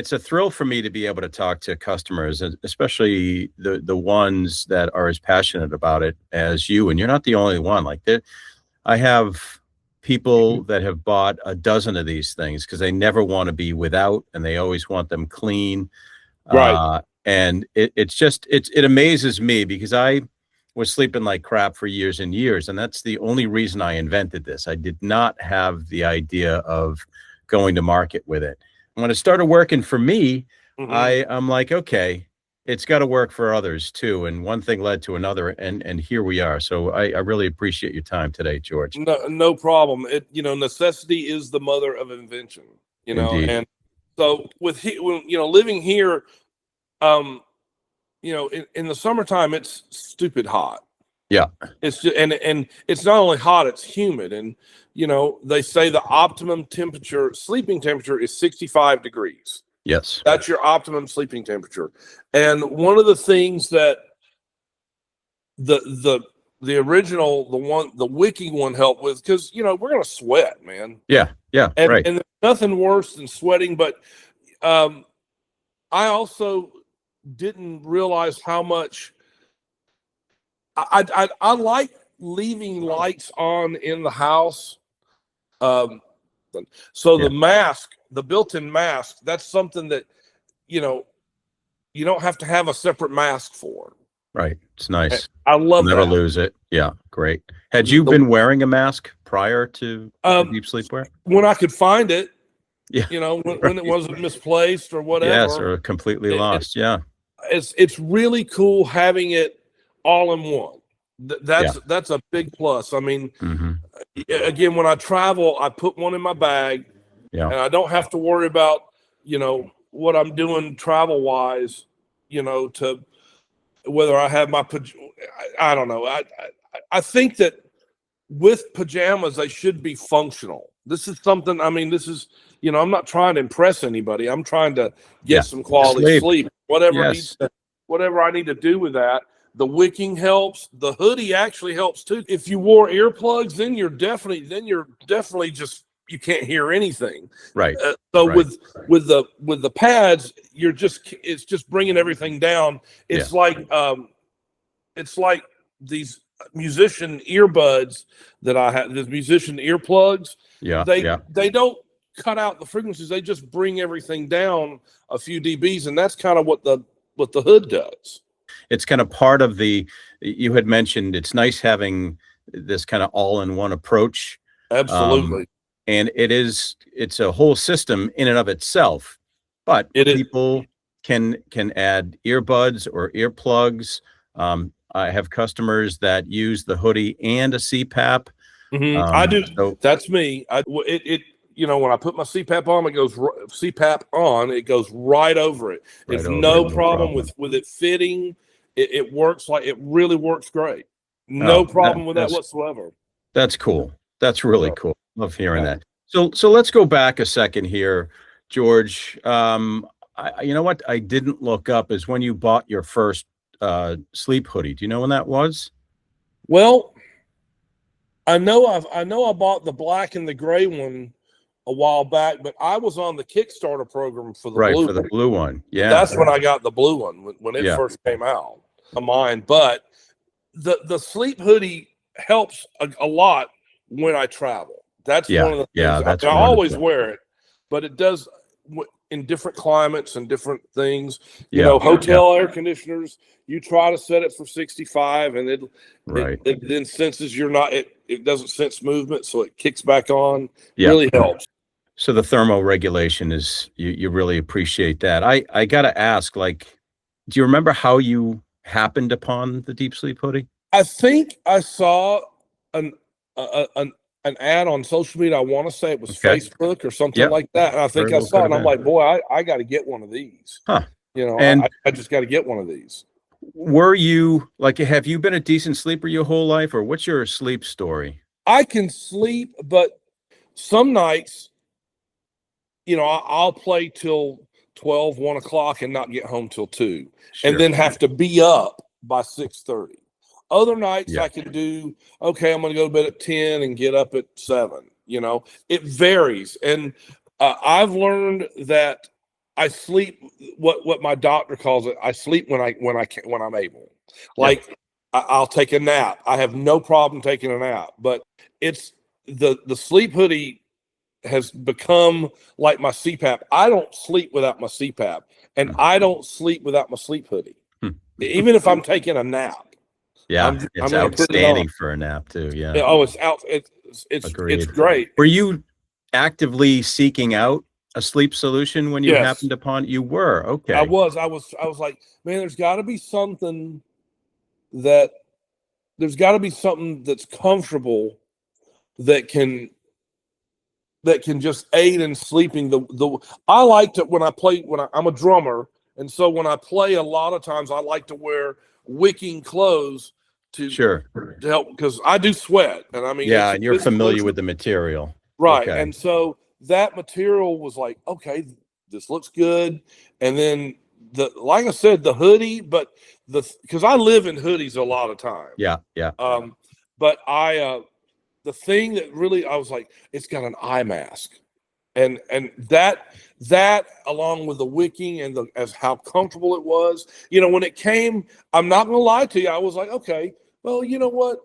it's a thrill for me to be able to talk to customers, and especially the ones that are as passionate about it as you. And you're not the only one. Like I have people that have bought a dozen of these things because they never want to be without, and they always want them clean. Right. And it amazes me because I was sleeping like crap for years and years, and that's the only reason I invented this. I did not have the idea of going to market with it. When it started working for me, I'm like, okay, it's got to work for others too. And one thing led to another, and here we are. So I really appreciate your time today, George. No problem. Necessity is the mother of invention. Indeed. And so living here, in the summertime, it's stupid hot. Yeah. It's just, and it's not only hot, it's humid. And, they say the optimum sleeping temperature is 65 degrees. Yes. That's your optimum sleeping temperature. And one of the things that the original, the wicking one helped with, because, we're going to sweat, man. Yeah. Yeah. And, right. And there's nothing worse than sweating. But I also didn't realize how much I like leaving lights on in the house. The mask, the built-in mask, that's something that, you don't have to have a separate mask for. Right. It's nice. I love Never that. lose it. Yeah. Great. Had you been wearing a mask prior to Deep Sleepwear? When I could find it. Yeah. When it wasn't misplaced or whatever. Yes, or completely lost. Yeah. It's really cool having it all in one. That's a big plus. I mean, again, when I travel, I put one in my bag, and I don't have to worry about, what I'm doing travel wise, to whether I have my, I don't know. I think that with pajamas, they should be functional. This is something, I'm not trying to impress anybody. I'm trying to get some quality sleep, whatever I need to do with that. The wicking helps. The hoodie actually helps too. If you wore earplugs, then you're definitely just, you can't hear anything. Right. With the pads, it's just bringing everything down. It's like these musician earbuds that I have, the musician earplugs. Yeah. They don't cut out the frequencies. They just bring everything down a few dBs, and that's kind of what the hood does. It's kind of part of you had mentioned, it's nice having this kind of all-in-one approach. Absolutely. And it's a whole system in and of itself, but people can add earbuds or earplugs. I have customers that use the hoodie and a CPAP. I do. So that's me. When I put my CPAP on, it goes right over it. There's no problem with it fitting. It works it really works great. No problem with that whatsoever. That's cool. That's really cool. Love hearing that. So let's go back a second here, George. You know what I didn't look up is when you bought your first sleep hoodie. Do you know when that was? Well, I know I bought the black and the gray one a while back, but I was on the Kickstarter program for the blue one. Yeah, that's when I got the blue one when it first came out of mine. But the sleep hoodie helps a lot when I travel. That's one of the things. I always wear it, but it does in different climates and different things. Hotel air conditioners, you try to set it for 65 and it then senses it doesn't sense movement, so it kicks back on. Really helps. So the thermoregulation is, you really appreciate that. I got to ask, do you remember how you happened upon the Deep Sleep hoodie? I think I saw an ad on social media. I want to say it was Facebook or something like that. And I think I saw it and I'm like, boy, I got to get one of these. Huh. I just got to get one of these. Were you have you been a decent sleeper your whole life, or what's your sleep story? I can sleep, but some nights, I'll play till 12, 1 o'clock and not get home till 2, and then have to be up by 6:30. Other nights I can do, I'm going to go to bed at 10 and get up at 7. It varies. And I've learned that I sleep what my doctor calls it. I sleep when I'm able. Like I'll take a nap. I have no problem taking a nap, but it's the Sleep Hoodie has become like my CPAP. I don't sleep without my CPAP, and I don't sleep without my Sleep Hoodie, even if I'm taking a nap. Yeah, it's outstanding for a nap too. Yeah. Oh, it's out. It's great. Were you actively seeking out a sleep solution when you happened upon it? You were. Okay. I was like, man, there's got to be something that's comfortable that can just aid in sleeping. I like to when I'm a drummer, and so when I play, a lot of times I like to wear wicking clothes to help, because I do sweat, and I mean, and you're familiar with the material, right? Okay. And so that material was like, okay, this looks good, and then like I said, the hoodie, but because I live in hoodies a lot of times, but the thing that really, I was like, it's got an eye mask, and that along with the wicking and as how comfortable it was, when it came, I'm not gonna lie to you, I was like, okay, well, you know what,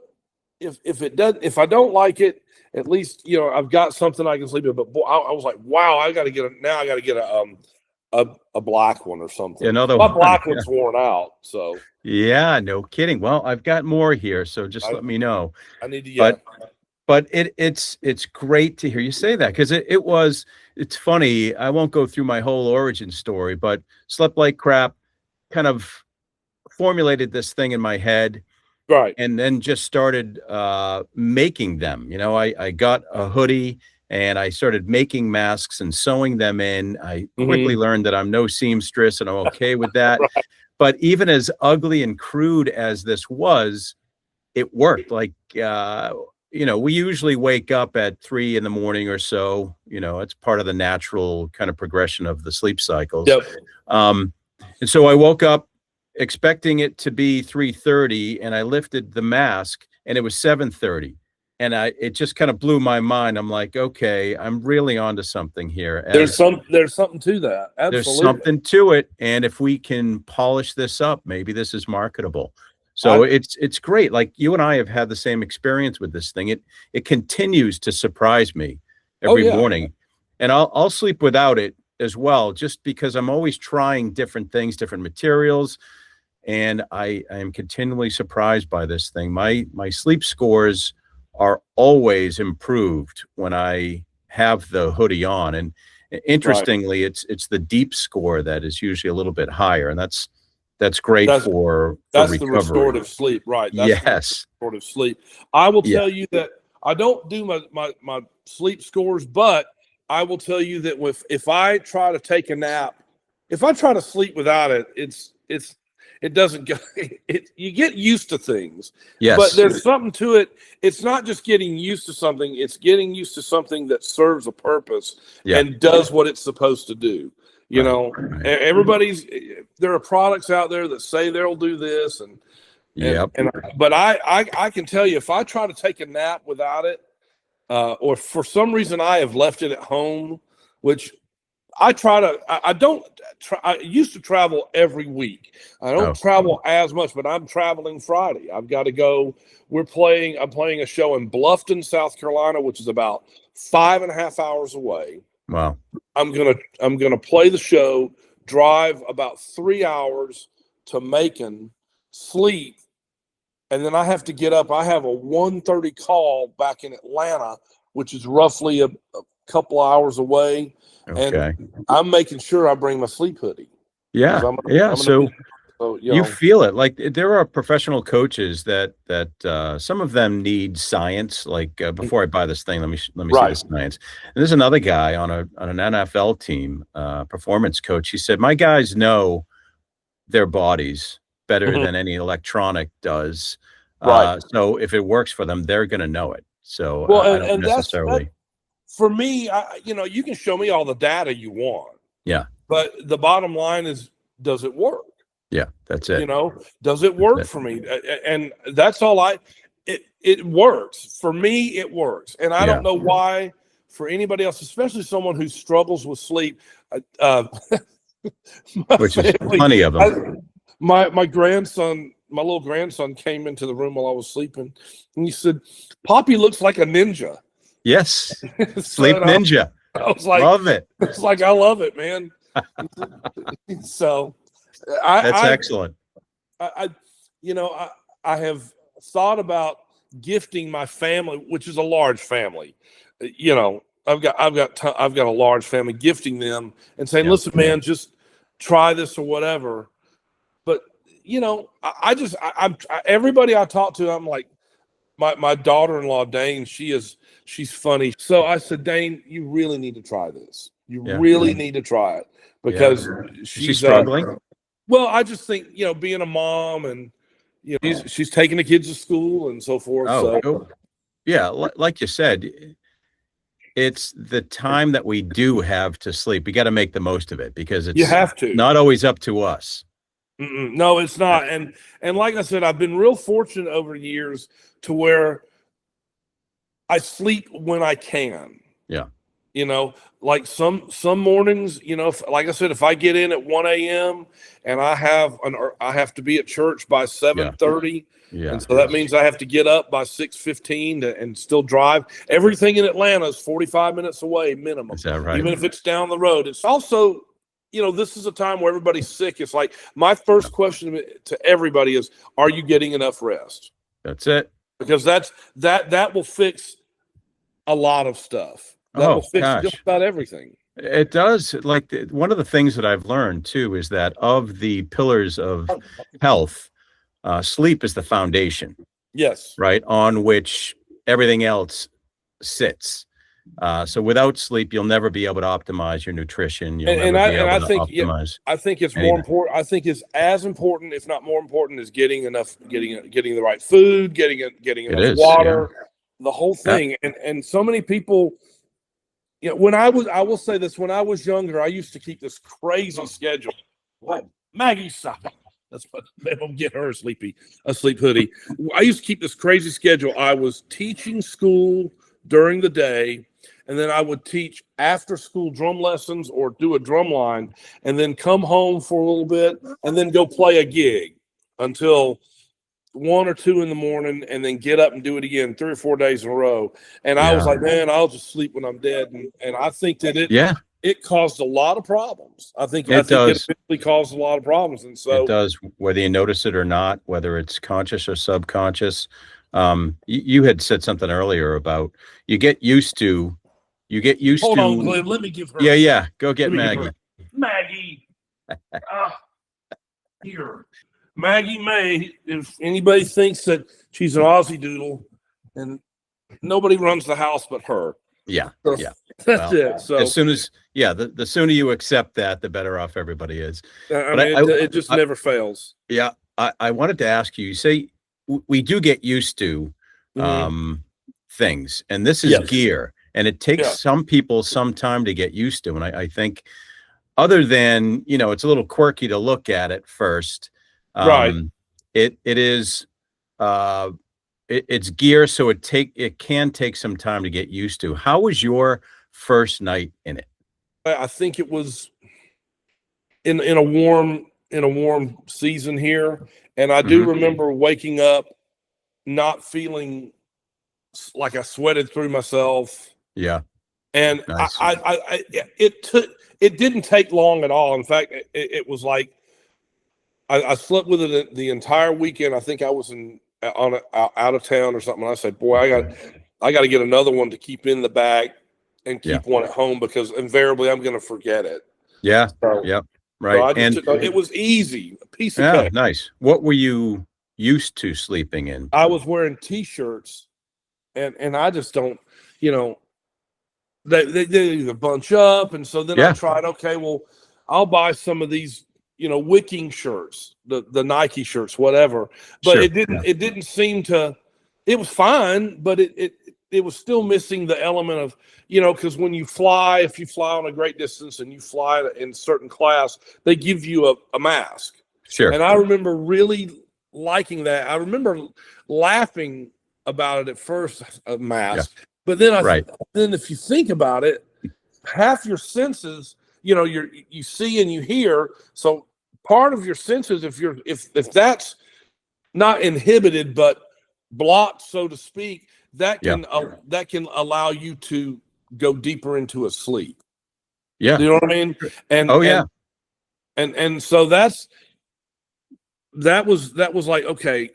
if I don't like it, at least I've got something I can sleep with. But boy, I was like, wow, I got to get a black one or something. Another my black one's worn out, so no kidding. Well, I've got more here, so just let me know. I need to But it's great to hear you say that, because it's funny. I won't go through my whole origin story, but Slept Like Crap kind of formulated this thing in my head, right, and then just started making them. I got a hoodie and I started making masks and sewing them in. I quickly learned that I'm no seamstress, and I'm okay with that. Right. But even as ugly and crude as this was, it worked. Like we usually wake up at 3 a.m. or so. It's part of the natural kind of progression of the sleep cycles. Yep. And so I woke up expecting it to be 3:30, and I lifted the mask and it was 7:30. And it just kind of blew my mind. I'm like, okay, I'm really onto something here. There's something to that. Absolutely. There's something to it. And if we can polish this up, maybe this is marketable. So it's great. Like, you and I have had the same experience with this thing. It continues to surprise me every morning. And I'll sleep without it as well, just because I'm always trying different things, different materials. And I am continually surprised by this thing. My sleep scores are always improved when I have the hoodie on. And interestingly, it's the deep score that is usually a little bit higher. And that's great for recovery. The restorative sleep, right? Yes. Restorative sleep. I will tell you that I don't do my sleep scores, but I will tell you that if I try to take a nap, if I try to sleep without it, it doesn't go. You get used to things. Yes. But there's something to it. It's not just getting used to something. It's getting used to something that serves a purpose and does what it's supposed to do. There are products out there that say they'll do this, but I can tell you, if I try to take a nap without it, or for some reason I have left it at home, which I used to travel every week. I don't travel as much, but I'm traveling Friday. I've got to go. I'm playing a show in Bluffton, South Carolina, which is about 5.5 hours away. Wow. I'm gonna play the show, drive about 3 hours to Macon, sleep, and then I have to get up. I have a 1:30 call back in Atlanta, which is roughly a couple hours away. Okay. And I'm making sure I bring my Sleep Hoodie. So you feel it. Like, there are professional coaches that some of them need science. Like, before I buy this thing, let me see the science. And there's another guy on an NFL team, performance coach. He said, my guys know their bodies better than any electronic does. So if it works for them, they're going to know it. So I don't necessarily. For me, you can show me all the data you want. Yeah. But the bottom line is, does it work? Yeah, that's it. Does it work for me? And that's all it works. For me, it works. And I don't know why for anybody else, especially someone who struggles with sleep. Which is plenty of them. My little grandson came into the room while I was sleeping, and he said, "Poppy looks like a ninja." Yes, So sleep ninja. I was like, love it. It's like, I love it, man. So that's excellent. I have thought about gifting my family, which is a large family. I've got a large family, gifting them and saying, listen, man, just try this or whatever. But everybody I talk to, I'm like, my daughter-in-law, Dane, she's funny. So I said, Dane, you really need to try this. You really need to try it, because she's struggling. Well, I just think, being a mom, and she's taking the kids to school and so forth. Yeah, like you said, it's the time that we do have to sleep. We got to make the most of it, because you have to. Not always up to us. No, it's not. And like I said, I've been real fortunate over the years to where I sleep when I can. Yeah. Like some mornings, like I said, if I get in at 1 a.m. and I have to be at church by 7:30. Yeah. And so that means I have to get up by 6:15 and still drive. Everything in Atlanta is 45 minutes away minimum. Is that right? Even if it's down the road. It's also, this is a time where everybody's sick. It's like, my first question to everybody is, are you getting enough rest? That's it. Because that will fix a lot of stuff. That will fix just about everything. It does. Like, one of the things that I've learned too is that of the pillars of health, sleep is the foundation. Yes. Right, on which everything else sits. So without sleep, you'll never be able to optimize your nutrition. I think it's more important. I think it's as important, if not more important, is getting the right food, getting enough water, the whole thing. And so many people, I will say this, when I was younger, I used to keep this crazy schedule. What? Maggie, stop. That's what they'll get her a sleep hoodie. I used to keep this crazy schedule. I was teaching school during the day, and then I would teach after school drum lessons or do a drum line, and then come home for a little bit, and then go play a gig until 1 or 2 in the morning, and then get up and do it again 3 or 4 days in a row. And I was like, man, I'll just sleep when I'm dead. And I think that it caused a lot of problems. I think it really caused a lot of problems. And so it does, whether you notice it or not, whether it's conscious or subconscious. You had said something earlier about you get used to. Hold on, Glenn, let me give her. Yeah. Go get Maggie. Maggie. Here. Maggie May, if anybody thinks that she's an Aussie doodle, and nobody runs the house but her. Yeah. That's it. So as soon as the sooner you accept that, the better off everybody is. It just never fails. Yeah. I wanted to ask you, say we do get used to things, and this is gear, and it takes some people some time to get used to. And I think, other than, it's a little quirky to look at it first. Right. It is it's gear, so it can take some time to get used to. How was your first night in it? I think it was in a warm season here, and I do remember waking up not feeling like I sweated through myself. Yeah. And nice. It didn't take long at all. In fact, it was like I slept with it the entire weekend. I think I was out of town or something. And I said, boy, I got to get another one to keep in the bag and keep one at home, because invariably I'm going to forget it. Yeah. So, right. So it was easy. A piece of cake. Nice. What were you used to sleeping in? I was wearing t-shirts, and I just don't, they either bunch up. And so then I tried, okay, well, I'll buy some of these, wicking shirts, the Nike shirts, whatever. But it didn't seem to, it was fine, but it was still missing the element of, because when if you fly on a great distance and you fly in certain class, they give you a mask. Sure. And I remember really liking that. I remember laughing about it at first, a mask. But then then if you think about it, half your senses, you see and you hear. So part of your senses, if that's not inhibited but blocked, so to speak, that can allow you to go deeper into a sleep. Yeah, you know what I mean. And so that was like, okay,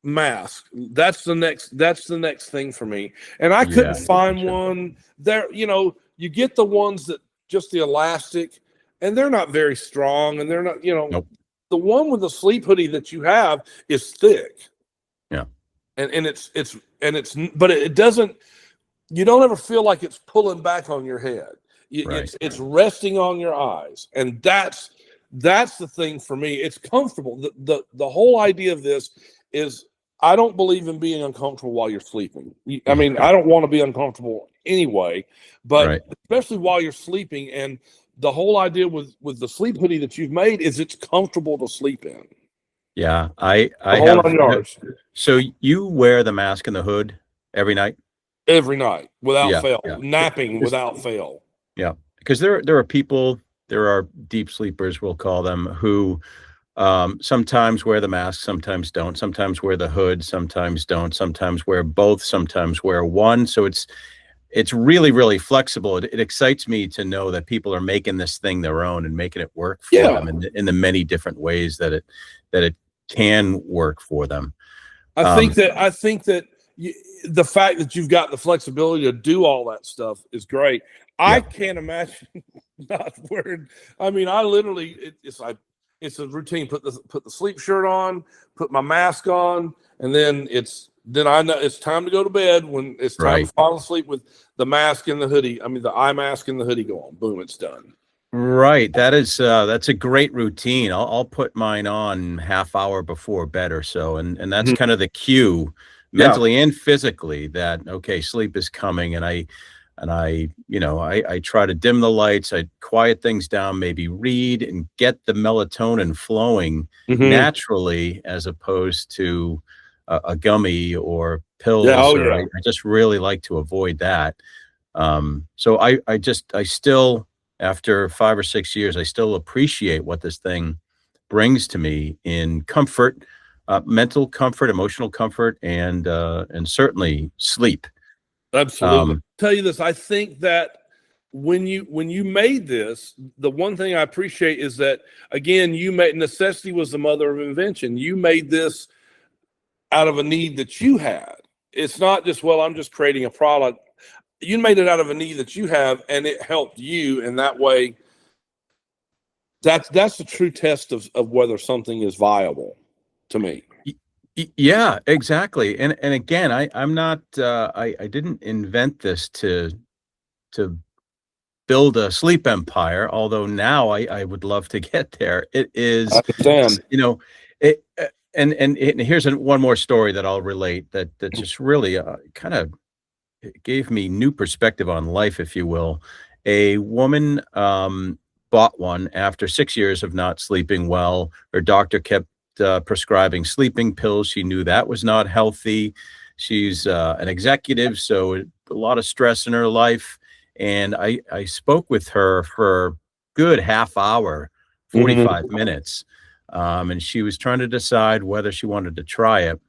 mask. That's the next thing for me. And I couldn't find one there. You get the ones that just the elastic, and they're not very strong, and they're not, Nope. The one with the sleep hoodie that you have is thick. Yeah. And but it doesn't, you don't ever feel like it's pulling back on your head. It's resting on your eyes. And that's the thing for me. It's comfortable. The whole idea of this is, I don't believe in being uncomfortable while you're sleeping. I mean, I don't want to be uncomfortable anyway, but especially while you're sleeping. And the whole idea with the sleep hoodie that you've made is it's comfortable to sleep in. Yeah, I have. So you wear the mask and the hood every night? Every night, without fail. Napping without fail. Yeah, because there are people, there are deep sleepers, we'll call them, who sometimes wear the mask, sometimes don't, sometimes wear the hood, sometimes don't, sometimes wear both, sometimes wear one. So it's really, really flexible. It excites me to know that people are making this thing their own and making it work for them in the many different ways that it can work for them. I think that the fact that you've got the flexibility to do all that stuff is great. I can't imagine not wearing. I mean, I literally, it's a routine. Put the sleep shirt on, put my mask on, and then I know it's time to go to bed. When it's time to fall asleep, with the mask and the hoodie. I mean, the eye mask and the hoodie go on. Boom, it's done. Right. That's a great routine. I'll put mine on half hour before bed or so, and that's kind of the cue, mentally and physically, that okay, sleep is coming. And I try to dim the lights, I quiet things down, maybe read and get the melatonin flowing naturally, as opposed to a gummy or pills. I just really like to avoid that. So I still, after 5 or 6 years, I still appreciate what this thing brings to me in comfort, mental comfort, emotional comfort, and certainly sleep. Absolutely. Tell you this, I think that when you made this, the one thing I appreciate is that, again, you made necessity was the mother of invention. You made this out of a need that you had. It's not just, well, I'm just creating a product. You made it out of a need that you have, and it helped you in that way. That's the true test of whether something is viable, to me. Yeah, exactly. And again, I'm not I didn't invent this to build a sleep empire, although now I would love to get there. It is, and here's one more story that I'll relate that just really kind of gave me new perspective on life, if you will. A woman bought one after 6 years of not sleeping well. Her doctor kept prescribing sleeping pills. She knew that was not healthy. She's an executive, so a lot of stress in her life. And I spoke with her for a good half hour, 45 minutes. And she was trying to decide whether she wanted to try it.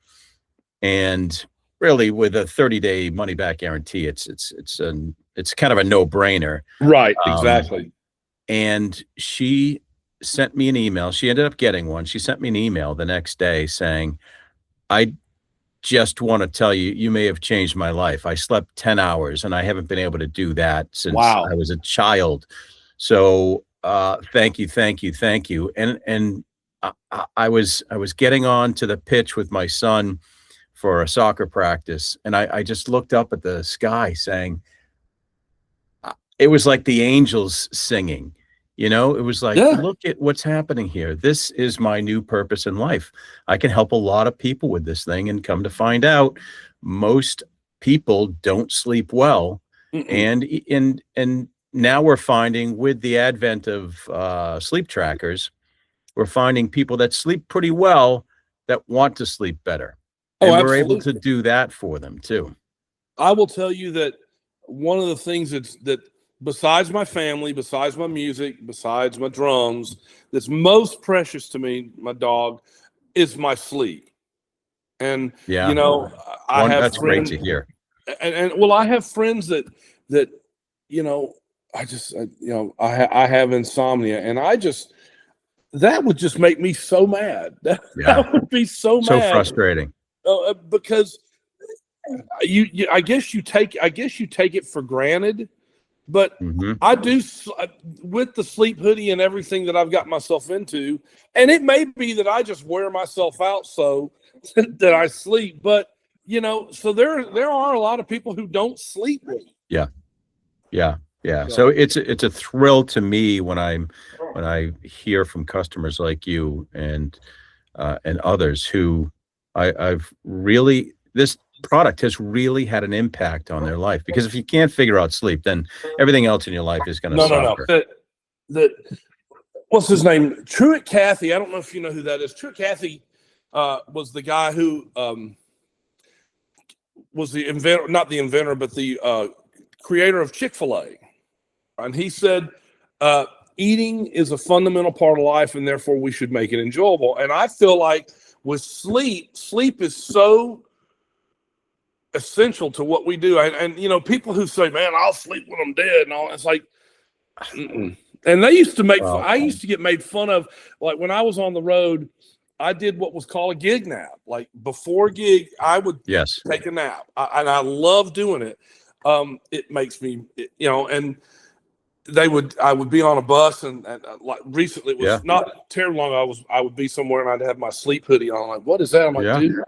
And really, with a 30-day money back guarantee, it's kind of a no-brainer. Right, exactly. And she sent me an email. She ended up getting one. She sent me an email the next day saying, I just want to tell you, you may have changed my life. I slept 10 hours and I haven't been able to do that since I was a child. So thank you, thank you, thank you. And I was getting on to the pitch with my son for a soccer practice, and I just looked up at the sky saying, it was like the angels singing. It was like, look at what's happening here. This is my new purpose in life. I can help a lot of people with this thing, and come to find out, most people don't sleep well. And now we're finding, with the advent of sleep trackers, we're finding people that sleep pretty well that want to sleep better. And we're able to do that for them too. I will tell you that one of the things that besides my family, besides my music, besides my drums, that's most precious to me, my dog, is my sleep. And you know, I have that's friends, great to hear. And well, I have friends that you know, I have insomnia, and that would just make me so mad. That would be so mad. So frustrating. Because I guess you take it for granted, but I do with the Sleep Hoodie and everything that I've got myself into, and it may be that I just wear myself out so that I sleep, but you know, so there are a lot of people who don't sleep with me. Yeah. So it's a thrill to me when I hear from customers like you and others who this product has really had an impact on their life, because if you can't figure out sleep, then everything else in your life is going to suffer. No. What's his name? Truett Cathy. I don't know if you know who that is. Truett Cathy was the guy who was the inventor, not the inventor, but the creator of Chick-fil-A. And he said, eating is a fundamental part of life, and therefore we should make it enjoyable. And I feel like with sleep is so essential to what we do. And you know, people who say, man, I'll sleep when I'm dead and all, it's like, and they used to I used to get made fun of, like when I was on the road, I did what was called a gig nap. Like before gig, I would take a nap, and I love doing it. It makes me, you know, and I would be on a bus, and like recently, it was not terribly long. I would be somewhere, and I'd have my Sleep Hoodie on. Like, what is that? I'm like, dude,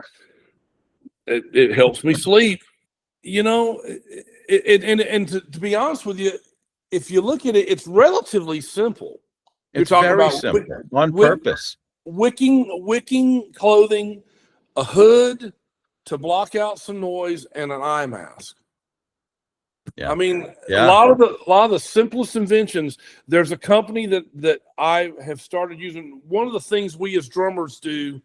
it helps me sleep. You know, and to be honest with you, if you look at it, it's relatively simple. It's talking about simple, on purpose. Wicking clothing, a hood to block out some noise, and an eye mask. I mean, a lot of the simplest inventions. There's a company that I have started using. One of the things we as drummers do,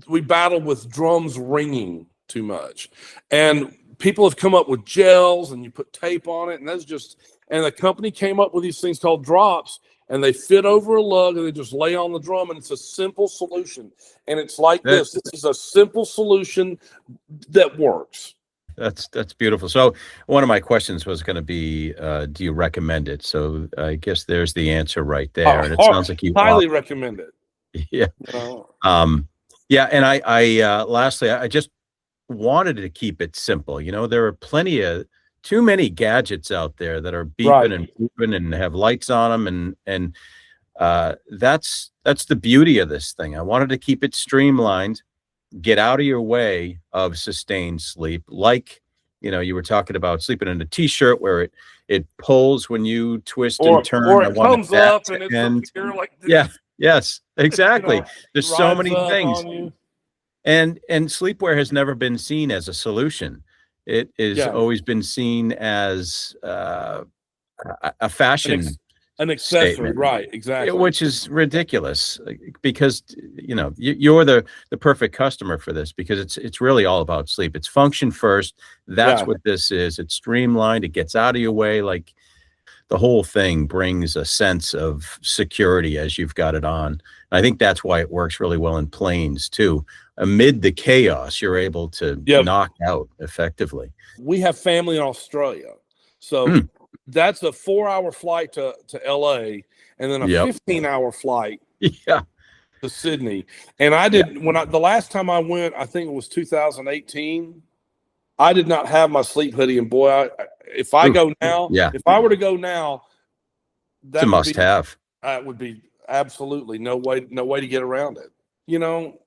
we battle with drums ringing too much, and people have come up with gels, and you put tape on it, and and the company came up with these things called drops, and they fit over a lug, and they just lay on the drum, and it's a simple solution. And it's like this. This is a simple solution that works. That's beautiful. So one of my questions was going to be, do you recommend it? So I guess there's the answer right there. And it sounds like you highly recommend it. Yeah. Yeah. And I lastly, I just wanted to keep it simple. You know, there are too many gadgets out there that are beeping and booping and have lights on them. And that's the beauty of this thing. I wanted to keep it streamlined, get out of your way of sustained sleep. Like, you know, you were talking about sleeping in a t-shirt where it pulls when you twist and turn, or it comes up and it's like this. Yes, exactly. You know, there's so many things. And sleepwear has never been seen as a solution. It is always been seen as a fashion, an accessory, statement. Right? Exactly. Which is ridiculous, because you know you're the perfect customer for this, because it's really all about sleep. It's function first. That's what this is. It's streamlined. It gets out of your way. Like the whole thing brings a sense of security as you've got it on. And I think that's why it works really well in planes too. Amid the chaos, you're able to knock out effectively. We have family in Australia, so that's a 4-hour flight to LA, and then a 15-hour flight to Sydney. And I did the last time I went, I think it was 2018. I did not have my Sleep Hoodie, and boy, if I go now, if I were to go now, that's a must-have. It would be absolutely no way to get around it. You know.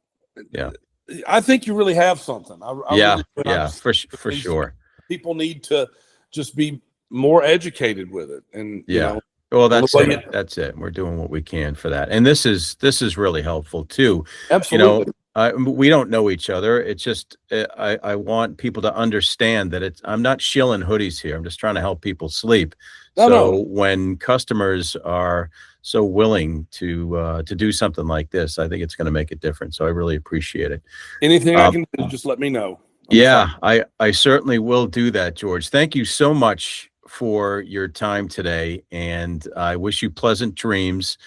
I think you really have something. For sure. People need to just be more educated with it, and you know, well, that's it. That's it. We're doing what we can for that, and this is really helpful too. Absolutely. You know, we don't know each other. It's just I want people to understand that I'm not shilling hoodies here. I'm just trying to help people sleep. When customers are so willing to do something like this, I think it's going to make a difference. So I really appreciate it. Anything I can do, just let me know. I certainly will do that, George. Thank you so much for your time today, and I wish you pleasant dreams.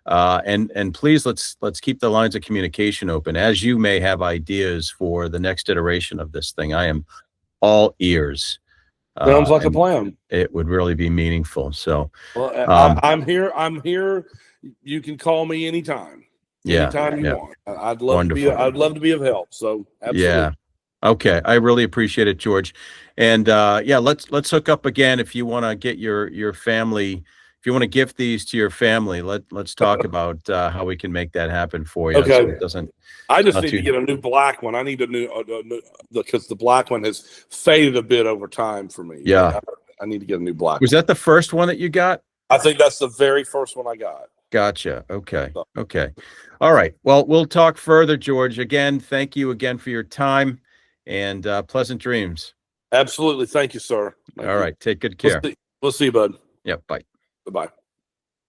And please, let's keep the lines of communication open. As you may have ideas for the next iteration of this thing, I am all ears. Sounds like a plan. It would really be meaningful. So, well, I'm here. I'm here. You can call me anytime. Anytime you want. I'd love to be. I'd love to be of help. So, absolutely. Yeah. Okay. I really appreciate it, George. And yeah, let's hook up again if you want to get your family. If you want to gift these to your family, let's talk about how we can make that happen for you. Okay. So it doesn't. I just need to get a new black one. I need a new because the black one has faded a bit over time for me. Yeah. I need to get a new black. Was that the first one that you got? I think that's the very first one I got. Gotcha. Okay. Okay. All right. Well, we'll talk further, George. Again, thank you again for your time, and pleasant dreams. Absolutely. Thank you, sir. All right. Take good care. We'll see you, bud. Yep. Bye. Bye-bye.